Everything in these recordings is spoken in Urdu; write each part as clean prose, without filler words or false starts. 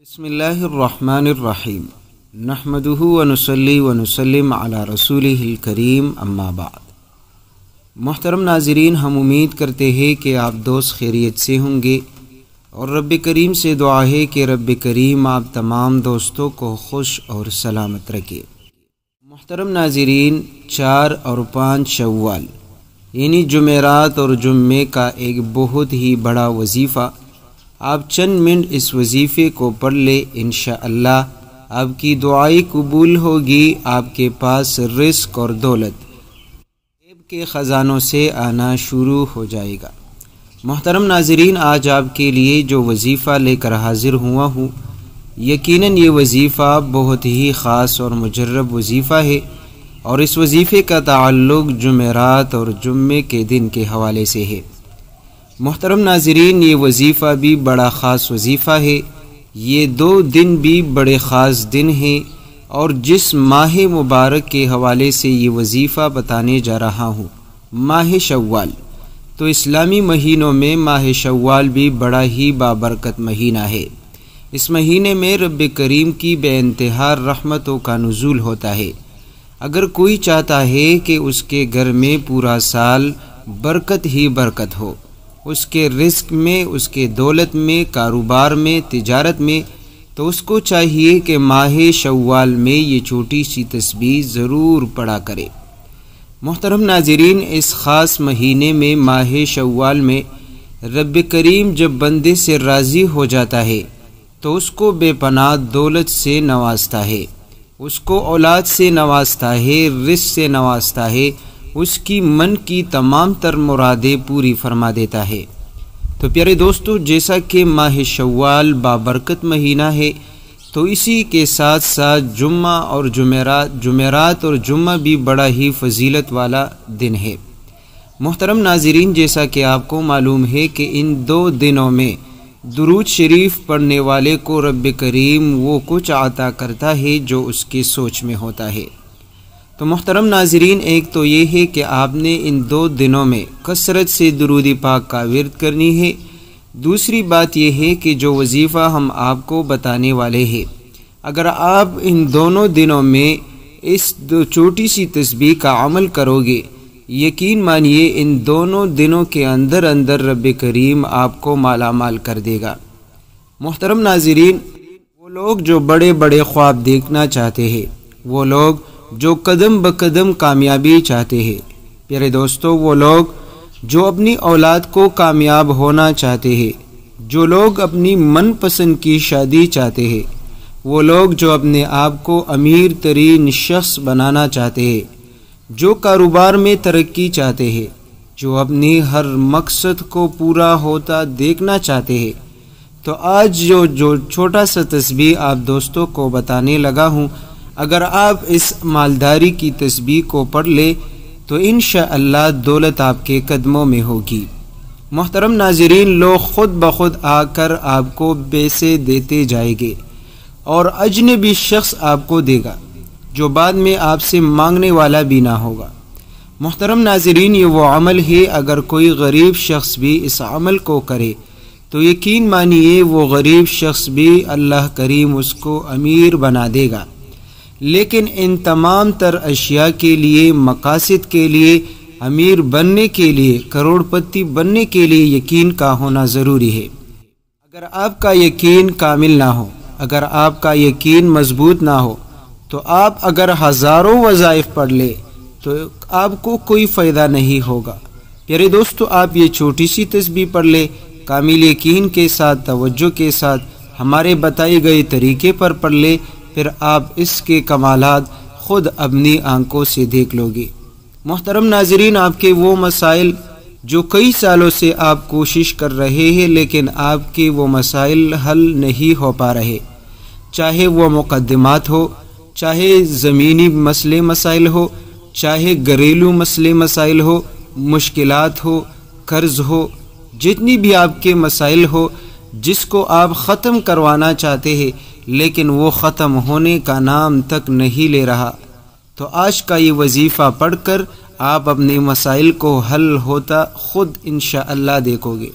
بسم اللہ الرحمن الرحیم نحمدہ ونصلی ونسلم علی رسولہ الکریم اما بعد۔ محترم ناظرین، ہم امید کرتے ہیں کہ آپ دوست خیریت سے ہوں گے اور رب کریم سے دعا ہے کہ رب کریم آپ تمام دوستوں کو خوش اور سلامت رکھے۔ محترم ناظرین، 4 اور 5 شوال یعنی جمعرات اور جمعے کا ایک بہت ہی بڑا وظیفہ، آپ چند منٹ اس وظیفے کو پڑھ لیں، انشاءاللہ آپ کی دعائیں قبول ہوگی، آپ کے پاس رزق اور دولت غیب کے خزانوں سے آنا شروع ہو جائے گا۔ محترم ناظرین، آج آپ کے لیے جو وظیفہ لے کر حاضر ہوا ہوں، یقیناً یہ وظیفہ بہت ہی خاص اور مجرب وظیفہ ہے اور اس وظیفے کا تعلق جمعرات اور جمعے کے دن کے حوالے سے ہے۔ محترم ناظرین، یہ وظیفہ بھی بڑا خاص وظیفہ ہے، یہ 2 دن بھی بڑے خاص دن ہیں، اور جس ماہ مبارک کے حوالے سے یہ وظیفہ بتانے جا رہا ہوں، ماہ شوال، تو اسلامی مہینوں میں ماہ شوال بھی بڑا ہی بابرکت مہینہ ہے۔ اس مہینے میں رب کریم کی بے انتہا رحمتوں کا نزول ہوتا ہے۔ اگر کوئی چاہتا ہے کہ اس کے گھر میں پورا سال برکت ہی برکت ہو، اس کے رزق میں، اس کے دولت میں، کاروبار میں، تجارت میں، تو اس کو چاہیے کہ ماہ شوال میں یہ چھوٹی سی تسبیح ضرور پڑھا کرے۔ محترم ناظرین، اس خاص مہینے میں ماہ شوال میں رب کریم جب بندے سے راضی ہو جاتا ہے تو اس کو بے پناہ دولت سے نوازتا ہے، اس کو اولاد سے نوازتا ہے، رزق سے نوازتا ہے، اس کی من کی تمام تر مرادیں پوری فرما دیتا ہے۔ تو پیارے دوستو، جیسا کہ ماہ شوال بابرکت مہینہ ہے، تو اسی کے ساتھ ساتھ جمعہ اور جمعرات اور جمعہ بھی بڑا ہی فضیلت والا دن ہے۔ محترم ناظرین، جیسا کہ آپ کو معلوم ہے کہ ان 2 دنوں میں درود شریف پڑھنے والے کو رب کریم وہ کچھ عطا کرتا ہے جو اس کی سوچ میں ہوتا ہے۔ تو محترم ناظرین، ایک تو یہ ہے کہ آپ نے ان 2 دنوں میں کثرت سے درود پاک کا ورد کرنی ہے۔ دوسری بات یہ ہے کہ جو وظیفہ ہم آپ کو بتانے والے ہیں، اگر آپ ان دونوں دنوں میں اس چھوٹی سی تسبیح کا عمل کرو گے، یقین مانیے ان دونوں دنوں کے اندر رب کریم آپ کو مالا مال کر دے گا۔ محترم ناظرین، وہ لوگ جو بڑے بڑے خواب دیکھنا چاہتے ہیں، وہ لوگ جو قدم بقدم کامیابی چاہتے ہیں، پیارے دوستو، وہ لوگ جو اپنی اولاد کو کامیاب ہونا چاہتے ہیں، جو لوگ اپنی من پسند کی شادی چاہتے ہیں، وہ لوگ جو اپنے آپ کو امیر ترین شخص بنانا چاہتے ہیں، جو کاروبار میں ترقی چاہتے ہیں، جو اپنی ہر مقصد کو پورا ہوتا دیکھنا چاہتے ہیں، تو آج جو چھوٹا سا تسبیح آپ دوستوں کو بتانے لگا ہوں، اگر آپ اس مالداری کی تسبیح کو پڑھ لیں تو انشاءاللہ دولت آپ کے قدموں میں ہوگی۔ محترم ناظرین، لوگ خود بخود آ کر آپ کو پیسے دیتے جائیں گے اور اجنبی شخص آپ کو دے گا جو بعد میں آپ سے مانگنے والا بھی نہ ہوگا۔ محترم ناظرین، یہ وہ عمل ہے، اگر کوئی غریب شخص بھی اس عمل کو کرے تو یقین مانیے وہ غریب شخص بھی اللہ کریم اس کو امیر بنا دے گا۔ لیکن ان تمام تر اشیاء کے لیے، مقاصد کے لیے، امیر بننے کے لیے، کروڑ پتی بننے کے لیے یقین کا ہونا ضروری ہے۔ اگر آپ کا یقین کامل نہ ہو، اگر آپ کا یقین مضبوط نہ ہو، تو آپ اگر ہزاروں وظائف پڑھ لیں تو آپ کو کوئی فائدہ نہیں ہوگا۔ پیارے دوستو، آپ یہ چھوٹی سی تسبیح پڑھ لیں، کامل یقین کے ساتھ، توجہ کے ساتھ، ہمارے بتائے گئے طریقے پر پڑھ لیں، پھر آپ اس کے کمالات خود اپنی آنکھوں سے دیکھ لو گے۔ محترم ناظرین، آپ کے وہ مسائل جو کئی سالوں سے آپ کوشش کر رہے ہیں لیکن آپ کے وہ مسائل حل نہیں ہو پا رہے، چاہے وہ مقدمات ہو، چاہے زمینی مسئلے مسائل ہو، چاہے گھریلو مسئلے مسائل ہو، مشکلات ہو، قرض ہو، جتنی بھی آپ کے مسائل ہو جس کو آپ ختم کروانا چاہتے ہیں لیکن وہ ختم ہونے کا نام تک نہیں لے رہا، تو آج کا یہ وظیفہ پڑھ کر آپ اپنے مسائل کو حل ہوتا خود انشاءاللہ دیکھو گے۔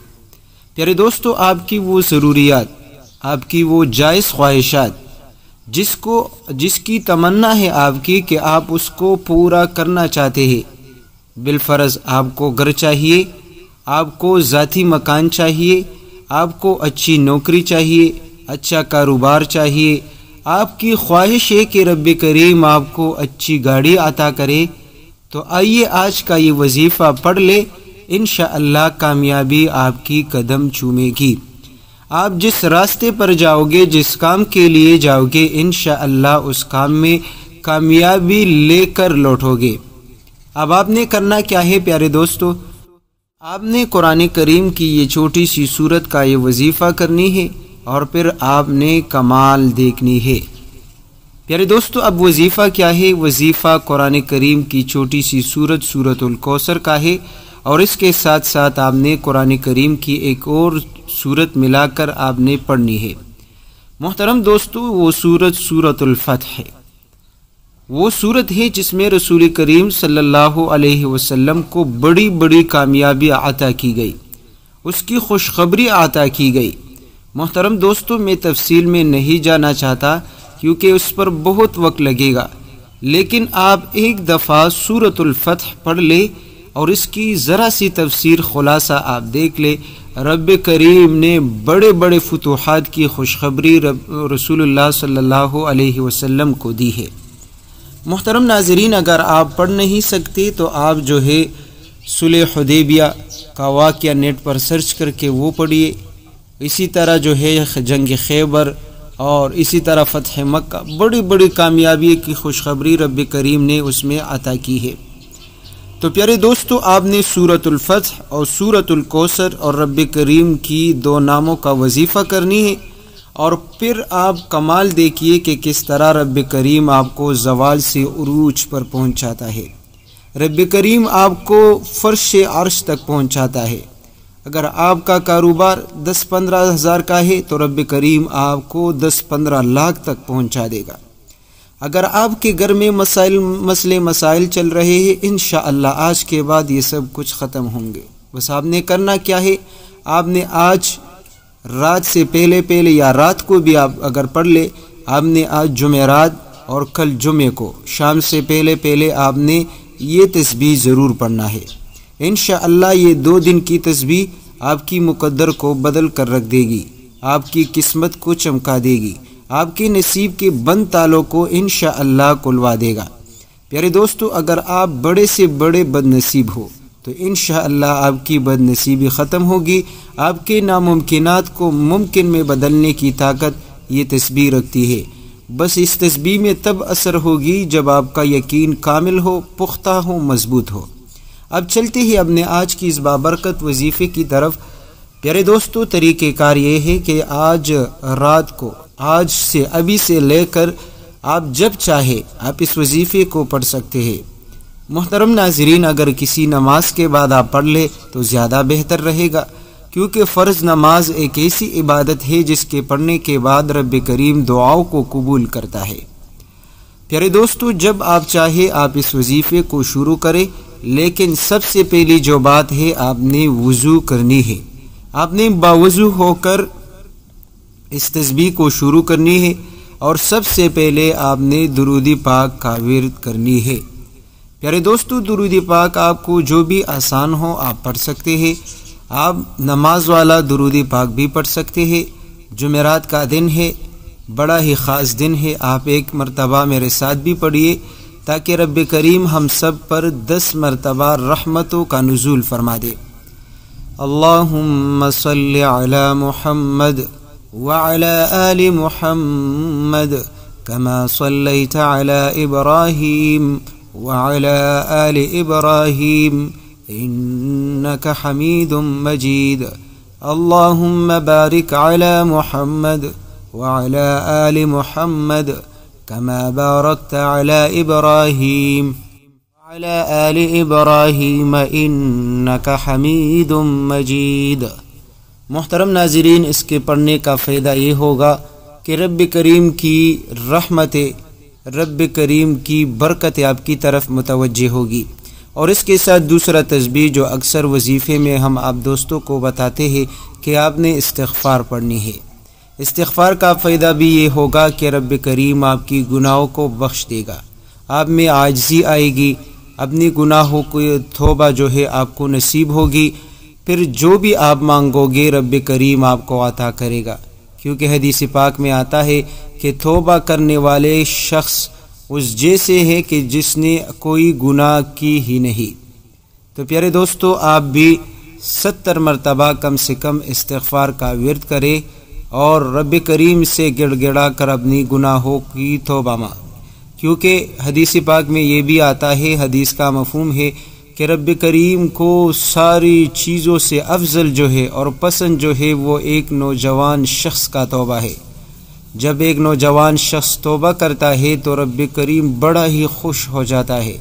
پیارے دوستو، آپ کی وہ ضروریات، آپ کی وہ جائز خواہشات جس کی تمنا ہے آپ کی کہ آپ اس کو پورا کرنا چاہتے ہیں. بالفرض آپ کو گھر چاہیے، آپ کو ذاتی مکان چاہیے، آپ کو اچھی نوکری چاہیے، اچھا کاروبار چاہیے، آپ کی خواہش ہے کہ رب کریم آپ کو اچھی گاڑی عطا کرے. تو آئیے آج کا یہ وظیفہ پڑھ لے، انشاءاللہ کامیابی آپ کی قدم چومے گی. آپ جس راستے پر جاؤ گے، جس کام کے لیے جاؤ گے، انشاءاللہ اس کام میں کامیابی لے کر لوٹو گے. اب آپ نے کرنا کیا ہے پیارے دوستو؟ آپ نے قرآن کریم کی یہ چھوٹی سی سورت کا یہ وظیفہ کرنی ہے اور پھر آپ نے کمال دیکھنی ہے. پیارے دوستو، اب وظیفہ کیا ہے؟ وظیفہ قرآن کریم کی چھوٹی سی سورت سورۃ الکوثر کا ہے، اور اس کے ساتھ ساتھ آپ نے قرآن کریم کی ایک اور سورت ملا کر آپ نے پڑھنی ہے. محترم دوستو، وہ سورت سورۃ الفتح ہے. وہ سورت ہے جس میں رسول کریم صلی اللہ علیہ وسلم کو بڑی بڑی کامیابی عطا کی گئی، اس کی خوشخبری عطا کی گئی. محترم دوستو، میں تفصیل میں نہیں جانا چاہتا کیونکہ اس پر بہت وقت لگے گا، لیکن آپ ایک دفعہ سورۃ الفتح پڑھ لے اور اس کی ذرا سی تفسیر خلاصہ آپ دیکھ لے. رب کریم نے بڑے بڑے فتوحات کی خوشخبری رسول اللہ صلی اللہ علیہ وسلم کو دی ہے. محترم ناظرین، اگر آپ پڑھ نہیں سکتے تو آپ جو ہے صلح حدیبیہ کا واقعہ نیٹ پر سرچ کر کے وہ پڑھیے. اسی طرح جو ہے جنگ خیبر اور اسی طرح فتح مکہ، بڑی بڑی کامیابی کی خوشخبری رب کریم نے اس میں عطا کی ہے. تو پیارے دوستو، آپ نے سورۃ الفتح اور سورۃ الکوثر اور رب کریم کی دو ناموں کا وظیفہ کرنی ہے، اور پھر آپ کمال دیکھیے کہ کس طرح رب کریم آپ کو زوال سے عروج پر پہنچاتا ہے. رب کریم آپ کو فرش عرش تک پہنچاتا ہے. اگر آپ کا کاروبار 10-15 ہزار کا ہے تو رب کریم آپ کو 10-15 لاکھ تک پہنچا دے گا. اگر آپ کے گھر میں مسائل چل رہے ہیں، انشاءاللہ آج کے بعد یہ سب کچھ ختم ہوں گے. بس آپ نے کرنا کیا ہے؟ آپ نے آج رات سے پہلے یا رات کو بھی آپ اگر پڑھ لے، آپ نے آج جمعرات اور کل جمعے کو شام سے پہلے آپ نے یہ تسبیح ضرور پڑھنا ہے. انشاءاللہ یہ 2 دن کی تسبیح آپ کی مقدر کو بدل کر رکھ دے گی، آپ کی قسمت کو چمکا دے گی، آپ کے نصیب کے بند تالوں کو انشاءاللہ کھلوا دے گا. پیارے دوستو، اگر آپ بڑے سے بڑے بد نصیب ہو تو انشاءاللہ آپ کی بد نصیبی ختم ہوگی. آپ کے ناممکنات کو ممکن میں بدلنے کی طاقت یہ تسبیح رکھتی ہے. بس اس تسبیح میں تب اثر ہوگی جب آپ کا یقین کامل ہو، پختہ ہو، مضبوط ہو. اب چلتے ہی اپنے آج کی اس بابرکت وظیفے کی طرف. پیارے دوستو، طریقہ کار یہ ہے کہ آج رات کو، آج سے ابھی سے لے کر آپ جب چاہے آپ اس وظیفے کو پڑھ سکتے ہیں. محترم ناظرین، اگر کسی نماز کے بعد آپ پڑھ لے تو زیادہ بہتر رہے گا، کیونکہ فرض نماز ایک ایسی عبادت ہے جس کے پڑھنے کے بعد رب کریم دعاؤں کو قبول کرتا ہے. پیارے دوستو، جب آپ چاہے آپ اس وظیفے کو شروع کریں، لیکن سب سے پہلی جو بات ہے، آپ نے وضو کرنی ہے. آپ نے باوضو ہو کر اس تسبیح کو شروع کرنی ہے، اور سب سے پہلے آپ نے درود پاک کا ورد کرنی ہے. پیارے دوستو، درود پاک آپ کو جو بھی آسان ہو آپ پڑھ سکتے ہیں. آپ نماز والا درود پاک بھی پڑھ سکتے ہیں. جمعرات کا دن ہے، بڑا ہی خاص دن ہے. آپ ایک مرتبہ میرے ساتھ بھی پڑھیے تاکہ رب کریم ہم سب پر 10 مرتبہ رحمتوں کا نزول فرما دے. اللہم صلی علی محمد وعلی آل محمد کما صلیت علی ابراہیم وعلی آل ابراہیم انک حمید مجید. اللہم بارک علی محمد وعلی آل محمد كما باركت على إبراهيم وعلى آل إبراهيم إنك حميد مجيد. محترم ناظرین، اس کے پڑھنے کا فائدہ یہ ہوگا کہ رب کریم کی رحمت، رب کریم کی برکت آپ کی طرف متوجہ ہوگی. اور اس کے ساتھ دوسرا تسبیح جو اکثر وظیفے میں ہم آپ دوستوں کو بتاتے ہیں کہ آپ نے استغفار پڑھنی ہے. استغفار کا فائدہ بھی یہ ہوگا کہ رب کریم آپ کی گناہوں کو بخش دے گا، آپ میں عاجزی آئے گی، اپنی گناہوں کو توبہ جو ہے آپ کو نصیب ہوگی، پھر جو بھی آپ مانگو گے رب کریم آپ کو عطا کرے گا، کیونکہ حدیث پاک میں آتا ہے کہ توبہ کرنے والے شخص اس جیسے ہے کہ جس نے کوئی گناہ کی ہی نہیں۔ تو پیارے دوستو، آپ بھی 70 مرتبہ کم سے کم استغفار کا ورد کرے اور رب کریم سے گڑ گڑا کر اپنی گناہوں کی توبہ مانگ، کیونکہ حدیث پاک میں یہ بھی آتا ہے، حدیث کا مفہوم ہے کہ رب کریم کو ساری چیزوں سے افضل جو ہے اور پسند جو ہے وہ ایک نوجوان شخص کا توبہ ہے۔ جب ایک نوجوان شخص توبہ کرتا ہے تو رب کریم بڑا ہی خوش ہو جاتا ہے۔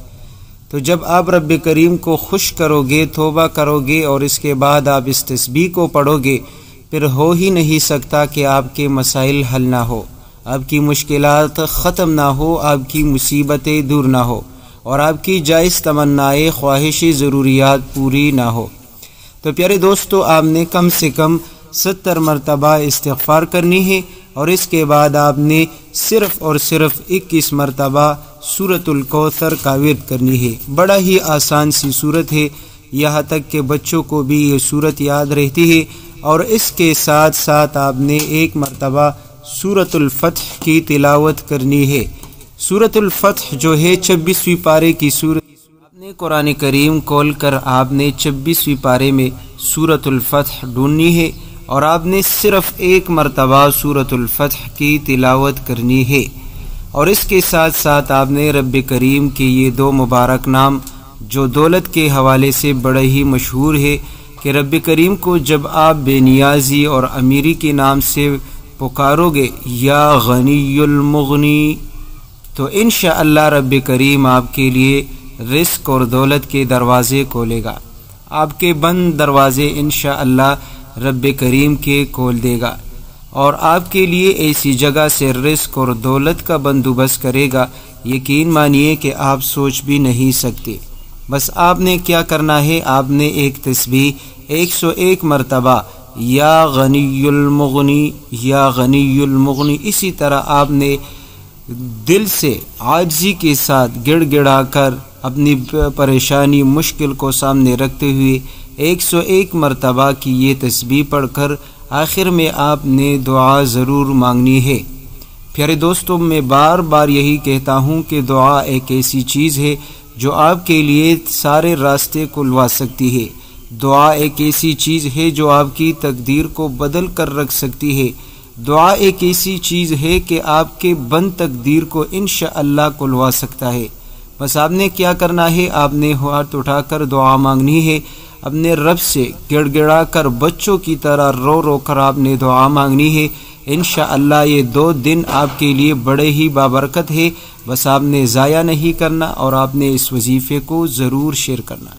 تو جب آپ رب کریم کو خوش کرو گے، توبہ کرو گے اور اس کے بعد آپ اس تسبیح کو پڑھو گے، پھر ہو ہی نہیں سکتا کہ آپ کے مسائل حل نہ ہو، آپ کی مشکلات ختم نہ ہو، آپ کی مصیبتیں دور نہ ہو اور آپ کی جائز تمنائیں خواہشی ضروریات پوری نہ ہو۔ تو پیارے دوستو، آپ نے کم سے کم 70 مرتبہ استغفار کرنی ہے اور اس کے بعد آپ نے صرف اور صرف 21 مرتبہ سورۃ الکوثر کا ورد کرنی ہے۔ بڑا ہی آسان سی سورت ہے، یہاں تک کہ بچوں کو بھی یہ سورت یاد رہتی ہے، اور اس کے ساتھ ساتھ آپ نے 1 مرتبہ سورۃ الفتح کی تلاوت کرنی ہے۔ سورۃ الفتح جو ہے 26ویں پارے کی سورت، آپ نے قرآن کریم کھول کر آپ نے 26ویں پارے میں سورۃ الفتح ڈھونڈنی ہے اور آپ نے صرف 1 مرتبہ سورۃ الفتح کی تلاوت کرنی ہے، اور اس کے ساتھ ساتھ آپ نے رب کریم کے یہ 2 مبارک نام جو دولت کے حوالے سے بڑے ہی مشہور ہے کہ رب کریم کو جب آپ بے نیازی اور امیری کے نام سے پکارو گے، یا غنی المغنی، تو انشاءاللہ رب کریم آپ کے لیے رزق اور دولت کے دروازے کھولے گا، آپ کے بند دروازے انشاءاللہ رب کریم کے کھول دے گا اور آپ کے لیے ایسی جگہ سے رزق اور دولت کا بندوبست کرے گا، یقین مانیے کہ آپ سوچ بھی نہیں سکتے۔ بس آپ نے کیا کرنا ہے، آپ نے ایک تسبیح 101 مرتبہ یا غنی المغنی یا غنی المغنی، اسی طرح آپ نے دل سے عاجزی کے ساتھ گڑ گڑا کر اپنی پریشانی مشکل کو سامنے رکھتے ہوئے 101 مرتبہ کی یہ تسبیح پڑھ کر آخر میں آپ نے دعا ضرور مانگنی ہے۔ پیارے دوستوں، میں بار بار یہی کہتا ہوں کہ دعا ایک ایسی چیز ہے جو آپ کے لیے سارے راستے کھلوا سکتی ہے۔ دعا ایک ایسی چیز ہے جو آپ کی تقدیر کو بدل کر رکھ سکتی ہے۔ دعا ایک ایسی چیز ہے کہ آپ کے بند تقدیر کو انشاءاللہ کھلوا سکتا ہے۔ بس آپ نے کیا کرنا ہے، آپ نے ہاتھ اٹھا کر دعا مانگنی ہے، اپنے رب سے گڑ گڑا کر بچوں کی طرح رو رو کر آپ نے دعا مانگنی ہے۔ انشاءاللہ یہ 2 دن آپ کے لیے بڑے ہی بابرکت ہے، بس آپ نے ضائع نہیں کرنا اور آپ نے اس وظیفے کو ضرور شیئر کرنا۔